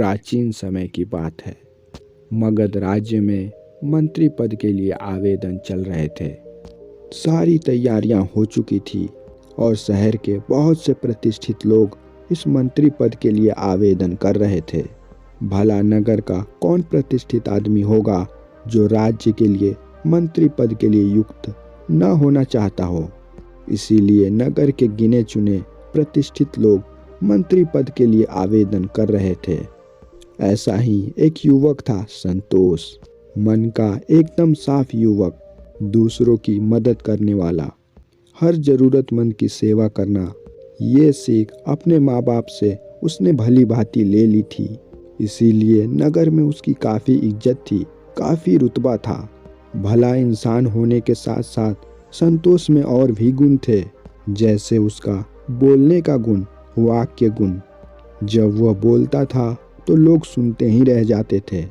प्राचीन समय की बात है। मगध राज्य में मंत्री पद के लिए आवेदन चल रहे थे। सारी तैयारियां हो चुकी थी और शहर के बहुत से प्रतिष्ठित लोग इस मंत्री पद के लिए आवेदन कर रहे थे। भला नगर का कौन प्रतिष्ठित आदमी होगा जो राज्य के लिए मंत्री पद के लिए युक्त न होना चाहता हो। इसीलिए नगर के गिने चुने प्रतिष्ठित लोग मंत्री पद के लिए आवेदन कर रहे थे। ऐसा ही एक युवक था संतोष, मन का एकदम साफ युवक, दूसरों की मदद करने वाला, हर जरूरतमंद की सेवा करना, ये सीख अपने माँ बाप से उसने भली भांति ले ली थी। इसीलिए नगर में उसकी काफ़ी इज्जत थी, काफ़ी रुतबा था। भला इंसान होने के साथ साथ संतोष में और भी गुण थे, जैसे उसका बोलने का गुण, वाक्य गुण। जब वह बोलता था तो लोग सुनते ही रह जाते थे।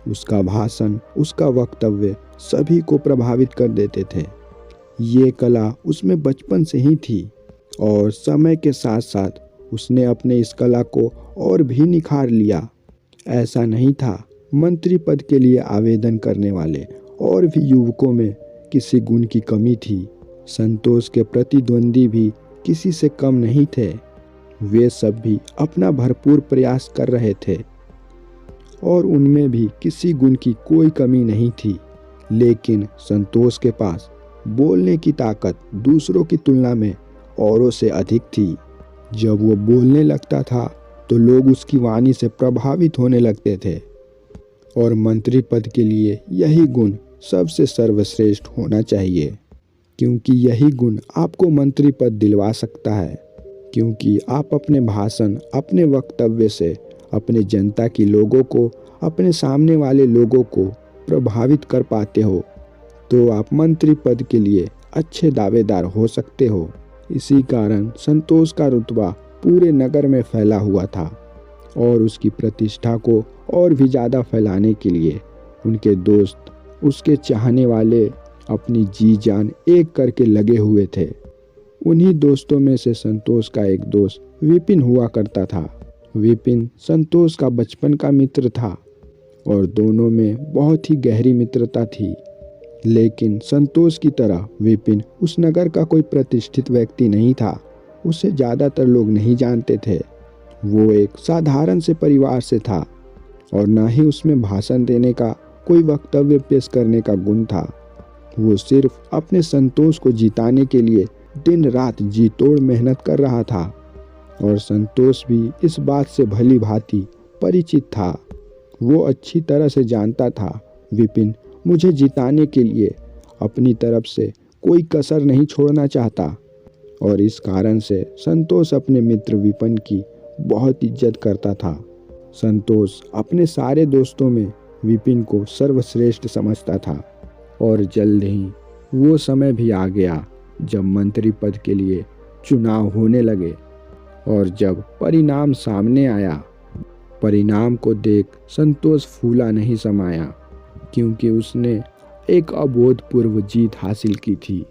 उसका भाषण, उसका वक्तव्य सभी को प्रभावित कर देते थे। ये कला उसमें बचपन से ही थी और समय के साथ साथ उसने अपने इस कला को और भी निखार लिया। ऐसा नहीं था मंत्री पद के लिए आवेदन करने वाले और भी युवकों में किसी गुण की कमी थी। संतोष के प्रतिद्वंदी भी किसी से कम नहीं थे। वे सब भी अपना भरपूर प्रयास कर रहे थे और उनमें भी किसी गुण की कोई कमी नहीं थी। लेकिन संतोष के पास बोलने की ताकत दूसरों की तुलना में औरों से अधिक थी। जब वो बोलने लगता था तो लोग उसकी वाणी से प्रभावित होने लगते थे और मंत्री पद के लिए यही गुण सबसे सर्वश्रेष्ठ होना चाहिए, क्योंकि यही गुण आपको मंत्री पद दिलवा सकता है। क्योंकि आप अपने भाषण, अपने वक्तव्य से अपने जनता की लोगों को, अपने सामने वाले लोगों को प्रभावित कर पाते हो, तो आप मंत्री पद के लिए अच्छे दावेदार हो सकते हो। इसी कारण संतोष का रुतबा पूरे नगर में फैला हुआ था और उसकी प्रतिष्ठा को और भी ज़्यादा फैलाने के लिए उनके दोस्त, उसके चाहने वाले अपनी जी जान एक करके लगे हुए थे। उन्हीं दोस्तों में से संतोष का एक दोस्त विपिन हुआ करता था। विपिन संतोष का बचपन का मित्र था और दोनों में बहुत ही गहरी मित्रता थी। लेकिन संतोष की तरह विपिन उस नगर का कोई प्रतिष्ठित व्यक्ति नहीं था। उसे ज़्यादातर लोग नहीं जानते थे। वो एक साधारण से परिवार से था और ना ही उसमें भाषण देने का, कोई वक्तव्य पेश करने का गुण था। वो सिर्फ अपने संतोष को जिताने के लिए दिन रात जी तोड़ मेहनत कर रहा था और संतोष भी इस बात से भली भांति परिचित था। वो अच्छी तरह से जानता था विपिन मुझे जिताने के लिए अपनी तरफ से कोई कसर नहीं छोड़ना चाहता और इस कारण से संतोष अपने मित्र विपिन की बहुत इज्जत करता था। संतोष अपने सारे दोस्तों में विपिन को सर्वश्रेष्ठ समझता था और जल्द ही वो समय भी आ गया जब मंत्री पद के लिए चुनाव होने लगे। और जब परिणाम सामने आया, परिणाम को देख संतोष फूला नहीं समाया, क्योंकि उसने एक अभूतपूर्व जीत हासिल की थी।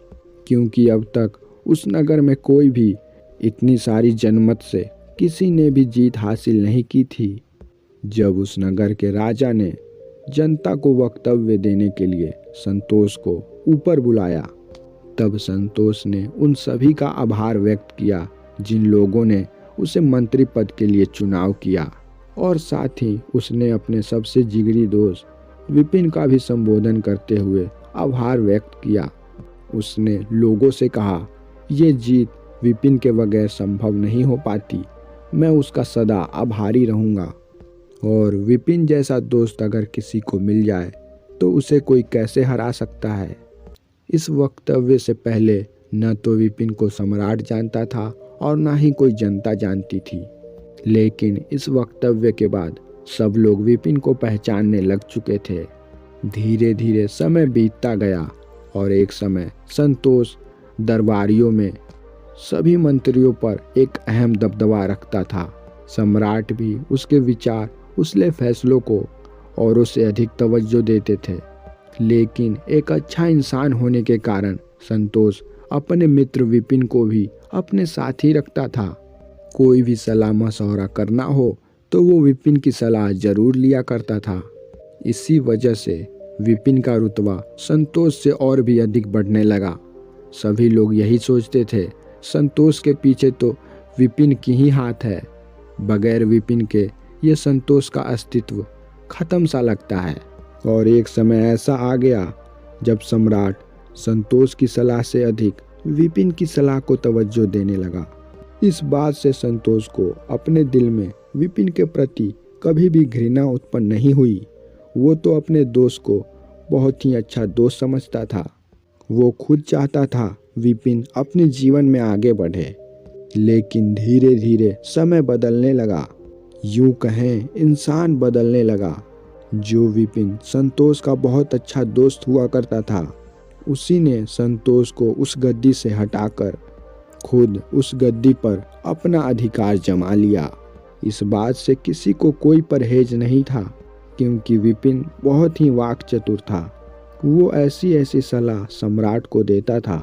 क्योंकि अब तक उस नगर में कोई भी इतनी सारी जनमत से किसी ने भी जीत हासिल नहीं की थी। जब उस नगर के राजा ने जनता को वक्तव्य देने के लिए संतोष को ऊपर बुलाया, तब संतोष ने उन सभी का आभार व्यक्त किया जिन लोगों ने उसे मंत्री पद के लिए चुनाव किया, और साथ ही उसने अपने सबसे जिगरी दोस्त विपिन का भी संबोधन करते हुए आभार व्यक्त किया। उसने लोगों से कहा, ये जीत विपिन के बगैर संभव नहीं हो पाती, मैं उसका सदा आभारी रहूँगा और विपिन जैसा दोस्त अगर किसी को मिल जाए तो उसे कोई कैसे हरा सकता है। इस वक्तव्य से पहले न तो विपिन को सम्राट जानता था और न ही कोई जनता जानती थी, लेकिन इस वक्तव्य के बाद सब लोग विपिन को पहचानने लग चुके थे। धीरे धीरे समय बीतता गया और एक समय संतोष दरबारियों में सभी मंत्रियों पर एक अहम दबदबा रखता था। सम्राट भी उसके विचार, उसके फैसलों को औरों से अधिक तवज्जो देते थे। लेकिन एक अच्छा इंसान होने के कारण संतोष अपने मित्र विपिन को भी अपने साथ ही रखता था। कोई भी सलाह मशवरा करना हो तो वो विपिन की सलाह जरूर लिया करता था। इसी वजह से विपिन का रुतबा संतोष से और भी अधिक बढ़ने लगा। सभी लोग यही सोचते थे, संतोष के पीछे तो विपिन की ही हाथ है। बगैर विपिन के ये संतोष का अस्तित्व खत्म सा लगता है। और एक समय ऐसा आ गया जब सम्राट संतोष की सलाह से अधिक विपिन की सलाह को तवज्जो देने लगा। इस बात से संतोष को अपने दिल में विपिन के प्रति कभी भी घृणा उत्पन्न नहीं हुई। वो तो अपने दोस्त को बहुत ही अच्छा दोस्त समझता था। वो खुद चाहता था विपिन अपने जीवन में आगे बढ़े। लेकिन धीरे धीरे समय बदलने लगा, यूं कहें इंसान बदलने लगा। जो विपिन संतोष का बहुत अच्छा दोस्त हुआ करता था, उसी ने संतोष को उस गद्दी से हटाकर खुद उस गद्दी पर अपना अधिकार जमा लिया। इस बात से किसी को कोई परहेज नहीं था, क्योंकि विपिन बहुत ही वाक्चतुर था। वो ऐसी ऐसी सलाह सम्राट को देता था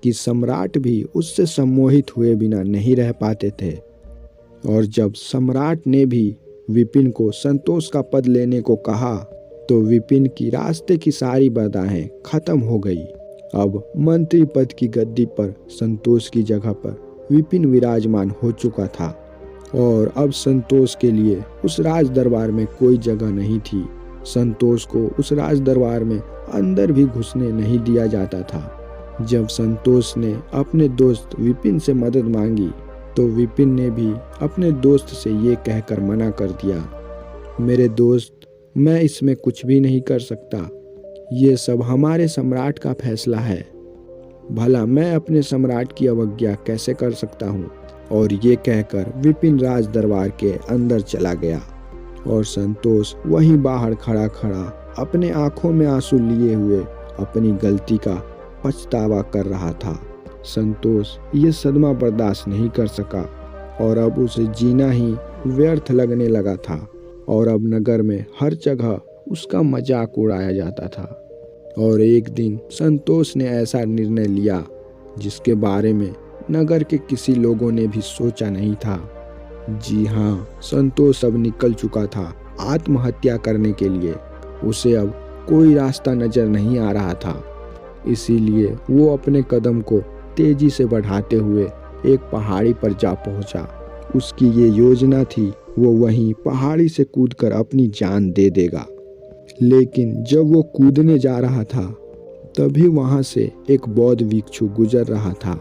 कि सम्राट भी उससे सम्मोहित हुए बिना नहीं रह पाते थे। और जब सम्राट ने भी विपिन को संतोष का पद लेने को कहा, तो विपिन की रास्ते की सारी बाधाएं खत्म हो गई। अब मंत्री पद की गद्दी पर संतोष की जगह पर विपिन विराजमान हो चुका था। और अब संतोष के लिए उस राज दरबार में कोई जगह नहीं थी। संतोष को उस राज दरबार में अंदर भी घुसने नहीं दिया जाता था। जब संतोष ने अपने दोस्त विपिन से मदद मांगी, तो विपिन ने भी अपने दोस्त से ये कहकर मना कर दिया, मेरे दोस्त, मैं इसमें कुछ भी नहीं कर सकता। ये सब हमारे सम्राट का फैसला है। भला मैं अपने सम्राट की अवज्ञा कैसे कर सकता हूँ। और ये कहकर विपिन राज दरबार के अंदर चला गया। और संतोष वहीं बाहर खड़ा खड़ा अपने आंखों में आंसू लिए हुए अपनी गलती का पछतावा कर रहा था। संतोष ये सदमा बर्दाश्त नहीं कर सका और अब उसे जीना ही व्यर्थ लगने लगा था। और अब नगर में हर जगह उसका मजाक उड़ाया जाता था। और एक दिन संतोष ने ऐसा निर्णय लिया जिसके बारे में नगर के किसी लोगों ने भी सोचा नहीं था। जी हाँ, संतोष अब निकल चुका था आत्महत्या करने के लिए। उसे अब कोई रास्ता नजर नहीं आ रहा था। इसीलिए वो अपने कदम को तेजी से बढ़ाते हुए एक पहाड़ी पर जा पहुंचा। उसकी ये योजना थी, वो वहीं पहाड़ी से कूदकर अपनी जान दे देगा। लेकिन जब वो कूदने जा रहा था, तभी वहां से एक बौद्ध भिक्षु गुजर रहा था।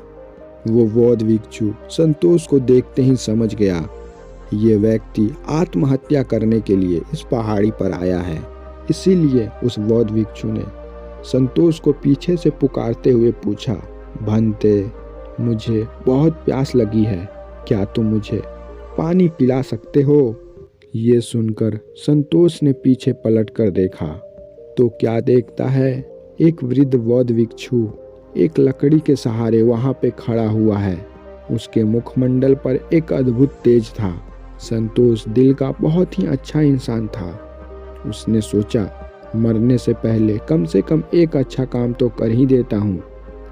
वो बौद्ध भिक्षु संतोष को देखते ही समझ गया, ये व्यक्ति आत्महत्या करने के लिए इस पहाड़ी पर आया है। इसीलिए उस बौद्ध भिक्षु ने संतोष को पीछे से पुकारते हुए पूछा, भंते, मुझे बहुत प्यास लगी है, क्या तुम मुझे पानी पिला सकते हो? ये सुनकर संतोष ने पीछे पलट कर देखा, तो क्या देखता है, एक वृद्ध बौद्ध भिक्षु एक लकड़ी के सहारे वहां पे खड़ा हुआ है। उसके मुखमंडल पर एक अद्भुत तेज था। संतोष दिल का बहुत ही अच्छा इंसान था। उसने सोचा, मरने से पहले कम से कम एक अच्छा काम तो कर ही देता हूँ।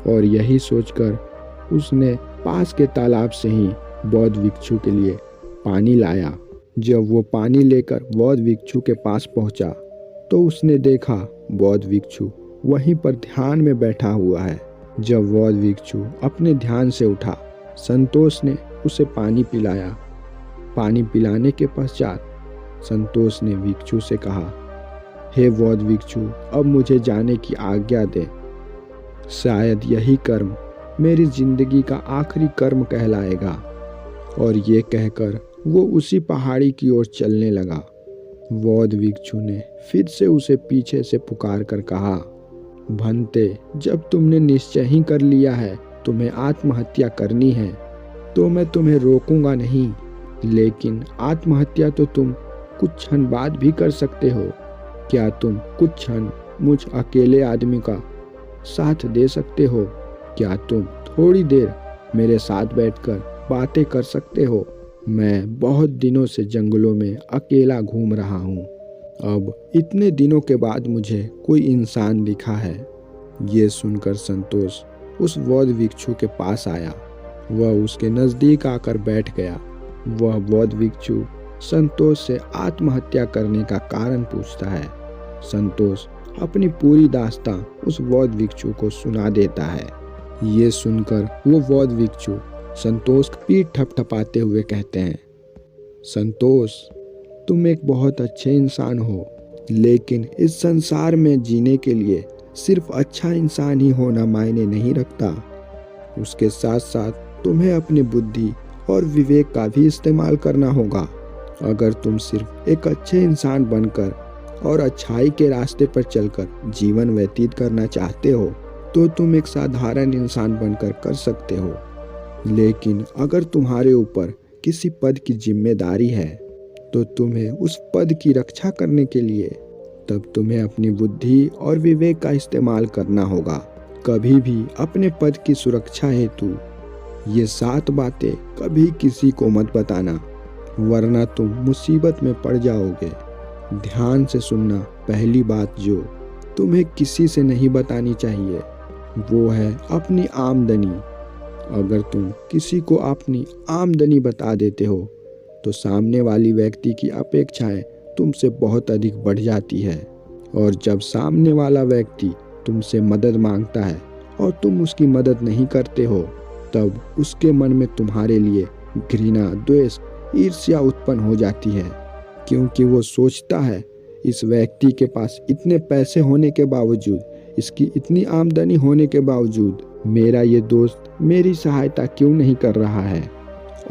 और यही सोचकर उसने पास के तालाब से ही बौद्ध भिक्षु के लिए पानी लाया। जब वो पानी लेकर बौद्ध भिक्षु के पास पहुंचा, तो उसने देखा बौद्ध भिक्षु वहीं पर ध्यान में बैठा हुआ है। जब बौद्ध भिक्षु अपने ध्यान से उठा, संतोष ने उसे पानी पिलाया। पानी पिलाने के पश्चात संतोष ने भिक्षु से कहा, हे बौद्ध भिक्षु, अब मुझे जाने की आज्ञा दे। शायद यही कर्म मेरी जिंदगी का आखिरी कर्म कहलाएगा। और ये कहकर वो उसी पहाड़ी की ओर चलने लगा। बौद्ध भिक्षु ने फिर से उसे पीछे से पुकार कर कहा, भंते, जब तुमने निश्चय ही कर लिया है तुम्हें आत्महत्या करनी है, तो मैं तुम्हें रोकूंगा नहीं। लेकिन आत्महत्या तो तुम कुछ क्षण बाद भी कर सकते हो। क्या तुम कुछ क्षण मुझ अकेले आदमी का साथ दे सकते हो? क्या तुम थोड़ी देर मेरे साथ बैठकर बातें कर सकते हो? मैं बहुत दिनों से जंगलों में अकेला घूम रहा हूँ। अब इतने दिनों के बाद मुझे कोई इंसान दिखा है। ये सुनकर संतोष उस बौद्ध भिक्षु के पास आया। वह उसके नज़दीक आकर बैठ गया। वह बौद्ध भिक्षु संतोष से आत्महत्या करने का कारण पूछता है। संतोष अपनी पूरी दास्तां उस बौद्ध भिक्षु को सुना देता है। ये सुनकर वो बौद्ध भिक्षु संतोष की पीठ थपथपाते हुए कहते हैं, संतोष, तुम एक बहुत अच्छे इंसान हो, लेकिन इस संसार में जीने के लिए सिर्फ अच्छा इंसान ही होना मायने नहीं रखता। उसके साथ साथ तुम्हें अपनी बुद्धि और विवेक का भी इस्तेमाल करना होगा। अगर तुम सिर्फ एक अच्छे इंसान बनकर और अच्छाई के रास्ते पर चलकर जीवन व्यतीत करना चाहते हो तो तुम एक साधारण इंसान बनकर कर सकते हो। लेकिन अगर तुम्हारे ऊपर किसी पद की जिम्मेदारी है तो तुम्हें उस पद की रक्षा करने के लिए तब तुम्हें अपनी बुद्धि और विवेक का इस्तेमाल करना होगा। कभी भी अपने पद की सुरक्षा हेतु ये 7 बातें कभी किसी को मत बताना, वरना तुम मुसीबत में पड़ जाओगे। ध्यान से सुनना। पहली बात जो तुम्हें किसी से नहीं बतानी चाहिए वो है अपनी आमदनी। अगर तुम किसी को अपनी आमदनी बता देते हो तो सामने वाली व्यक्ति की अपेक्षाएं तुमसे बहुत अधिक बढ़ जाती है, और जब सामने वाला व्यक्ति तुमसे मदद मांगता है और तुम उसकी मदद नहीं करते हो तब उसके मन में तुम्हारे लिए घृणा, द्वेष, ईर्ष्या उत्पन्न हो जाती है, क्योंकि वो सोचता है इस व्यक्ति के पास इतने पैसे होने के बावजूद, इसकी इतनी आमदनी होने के बावजूद मेरा ये दोस्त मेरी सहायता क्यों नहीं कर रहा है।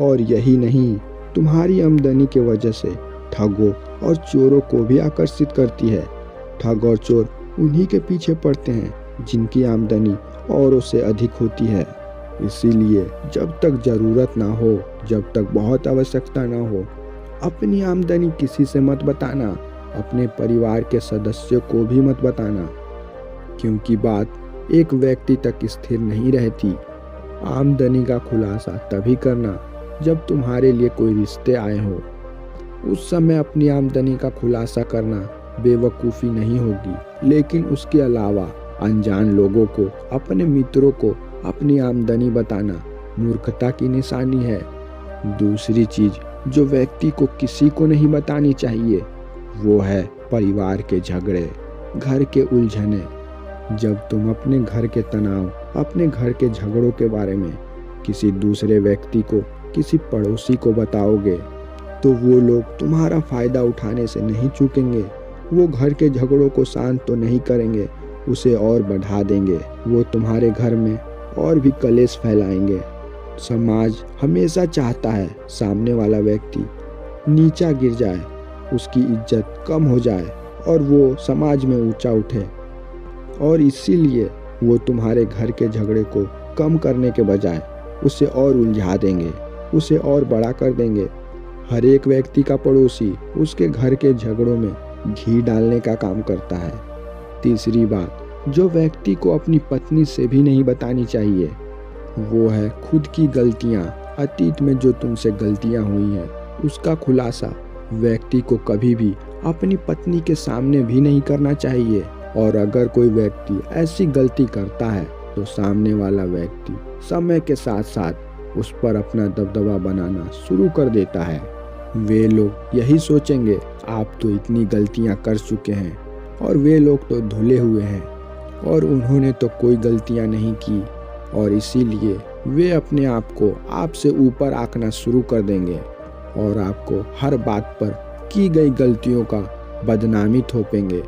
और यही नहीं, तुम्हारी आमदनी के वजह से ठगों और चोरों को भी आकर्षित करती है। ठग और चोर उन्हीं के पीछे पड़ते हैं जिनकी आमदनी औरों से अधिक होती है। इसीलिए जब तक ज़रूरत ना हो, जब तक बहुत आवश्यकता ना हो, अपनी आमदनी किसी से मत बताना, अपने परिवार के सदस्यों को भी मत बताना, क्योंकि बात एक व्यक्ति तक स्थिर नहीं रहती। आमदनी का खुलासा तभी करना जब तुम्हारे लिए कोई रिश्ते आए हो। उस समय अपनी आमदनी का खुलासा करना बेवकूफ़ी नहीं होगी, लेकिन उसके अलावा अनजान लोगों को, अपने मित्रों को अपनी आमदनी बताना मूर्खता की निशानी है। दूसरी चीज़ जो व्यक्ति को किसी को नहीं बतानी चाहिए वो है परिवार के झगड़े, घर के उलझने। जब तुम अपने घर के तनाव, अपने घर के झगड़ों के बारे में किसी दूसरे व्यक्ति को, किसी पड़ोसी को बताओगे तो वो लोग तुम्हारा फ़ायदा उठाने से नहीं चूकेंगे। वो घर के झगड़ों को शांत तो नहीं करेंगे, उसे और बढ़ा देंगे। वो तुम्हारे घर में और भी कलेश फैलाएंगे। समाज हमेशा चाहता है सामने वाला व्यक्ति नीचा गिर जाए, उसकी इज्जत कम हो जाए और वो समाज में ऊंचा उठे, और इसीलिए वो तुम्हारे घर के झगड़े को कम करने के बजाय उसे और उलझा देंगे, उसे और बड़ा कर देंगे। हर एक व्यक्ति का पड़ोसी उसके घर के झगड़ों में घी डालने का काम करता है। तीसरी बात जो व्यक्ति को अपनी पत्नी से भी नहीं बतानी चाहिए वो है खुद की गलतियाँ। अतीत में जो तुमसे गलतियाँ हुई हैं उसका खुलासा व्यक्ति को कभी भी अपनी पत्नी के सामने भी नहीं करना चाहिए। और अगर कोई व्यक्ति ऐसी गलती करता है तो सामने वाला व्यक्ति समय के साथ साथ उस पर अपना दबदबा बनाना शुरू कर देता है। वे लोग यही सोचेंगे आप तो इतनी गलतियां कर चुके हैं और वे लोग तो धुले हुए हैं और उन्होंने तो कोई गलतियां नहीं की, और इसीलिए वे अपने आप को आपसे ऊपर आंकना शुरू कर देंगे और आपको हर बात पर की गई गलतियों का बदनामी थोपेंगे।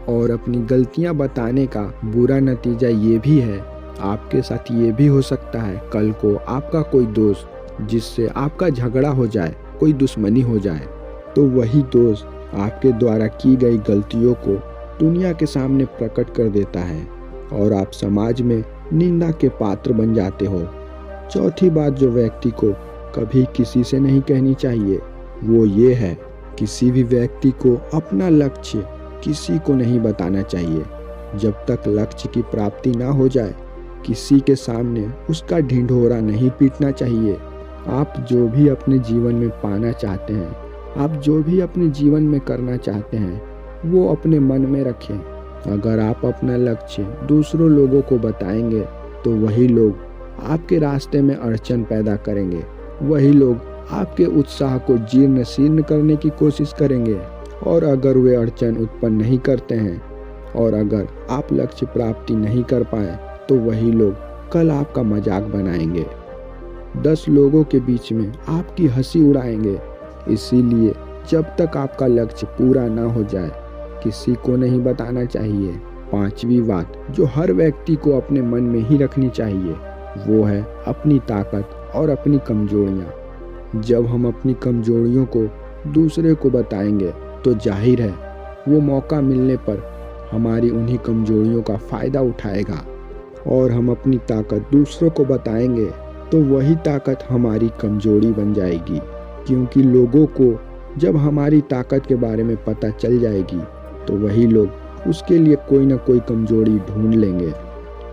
और अपनी गलतियां बताने का बुरा नतीजा ये भी है, आपके साथ ये भी हो सकता है कल को आपका कोई दोस्त जिससे आपका झगड़ा हो जाए, कोई दुश्मनी हो जाए, तो वही दोस्त आपके द्वारा की गई गलतियों को दुनिया के सामने प्रकट कर देता है और आप समाज में निंदा के पात्र बन जाते हो। चौथी बात जो व्यक्ति को कभी किसी से नहीं कहनी चाहिए वो ये है, किसी भी व्यक्ति को अपना लक्ष्य किसी को नहीं बताना चाहिए। जब तक लक्ष्य की प्राप्ति ना हो जाए किसी के सामने उसका ढिंढोरा नहीं पीटना चाहिए। आप जो भी अपने जीवन में पाना चाहते हैं, आप जो भी अपने जीवन में करना चाहते हैं वो अपने मन में रखें। अगर आप अपना लक्ष्य दूसरों लोगों को बताएंगे तो वही लोग आपके रास्ते में अड़चन पैदा करेंगे, वही लोग आपके उत्साह को जीर्ण शीर्ण करने की कोशिश करेंगे। और अगर वे अड़चन उत्पन्न नहीं करते हैं और अगर आप लक्ष्य प्राप्ति नहीं कर पाए तो वही लोग कल आपका मजाक बनाएंगे, 10 लोगों के बीच में आपकी हंसी उड़ाएंगे। इसीलिए जब तक आपका लक्ष्य पूरा ना हो जाए किसी को नहीं बताना चाहिए। 5वीं बात जो हर व्यक्ति को अपने मन में ही रखनी चाहिए वो है अपनी ताकत और अपनी कमजोरियाँ। जब हम अपनी कमजोरियों को दूसरे को बताएंगे तो जाहिर है वो मौका मिलने पर हमारी उन्हीं कमजोरियों का फ़ायदा उठाएगा, और हम अपनी ताकत दूसरों को बताएंगे तो वही ताकत हमारी कमजोरी बन जाएगी। क्योंकि लोगों को जब हमारी ताकत के बारे में पता चल जाएगी तो वही लोग उसके लिए कोई ना कोई कमजोरी ढूंढ लेंगे।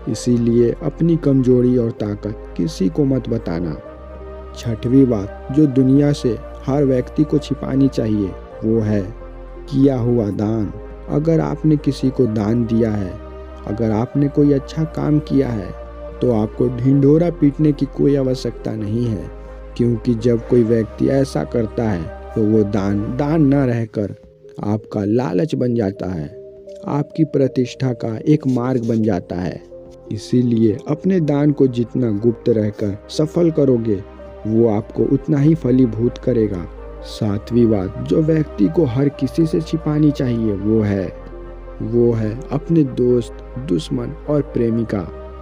इसीलिए अपनी कमजोरी और ताकत किसी को मत बताना। 6वीं बात जो दुनिया से हर व्यक्ति को छिपानी चाहिए वो है किया हुआ दान। अगर आपने किसी को दान दिया है, अगर आपने कोई अच्छा काम किया है तो आपको ढिंढोरा पीटने की कोई आवश्यकता नहीं है। क्योंकि जब कोई व्यक्ति ऐसा करता है तो वो दान न रहकर आपका लालच बन जाता है, आपकी प्रतिष्ठा का एक मार्ग बन जाता है। इसीलिए अपने दान को जितना गुप्त रहकर सफल करोगे वो आपको उतना ही फलीभूत करेगा। 7वीं बात जो व्यक्ति को हर किसी से छिपानी चाहिए वो है अपने दोस्त, दुश्मन और प्रेमिका।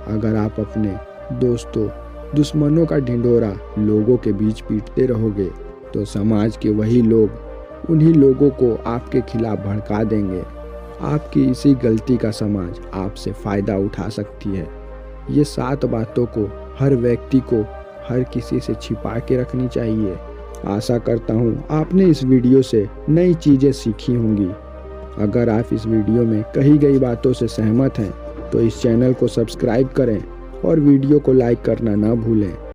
अगर आप अपने दोस्तों, दुश्मनों का ढिंढोरा लोगों के बीच पीटते रहोगे तो समाज के वही लोग उन्हीं लोगों को आपके खिलाफ भड़का देंगे। आपकी इसी गलती का समाज आपसे फ़ायदा उठा सकती है। ये 7 बातों को हर व्यक्ति को हर किसी से छिपा के रखनी चाहिए। आशा करता हूँ आपने इस वीडियो से नई चीज़ें सीखी होंगी। अगर आप इस वीडियो में कही गई बातों से सहमत हैं तो इस चैनल को सब्सक्राइब करें और वीडियो को लाइक करना ना भूलें।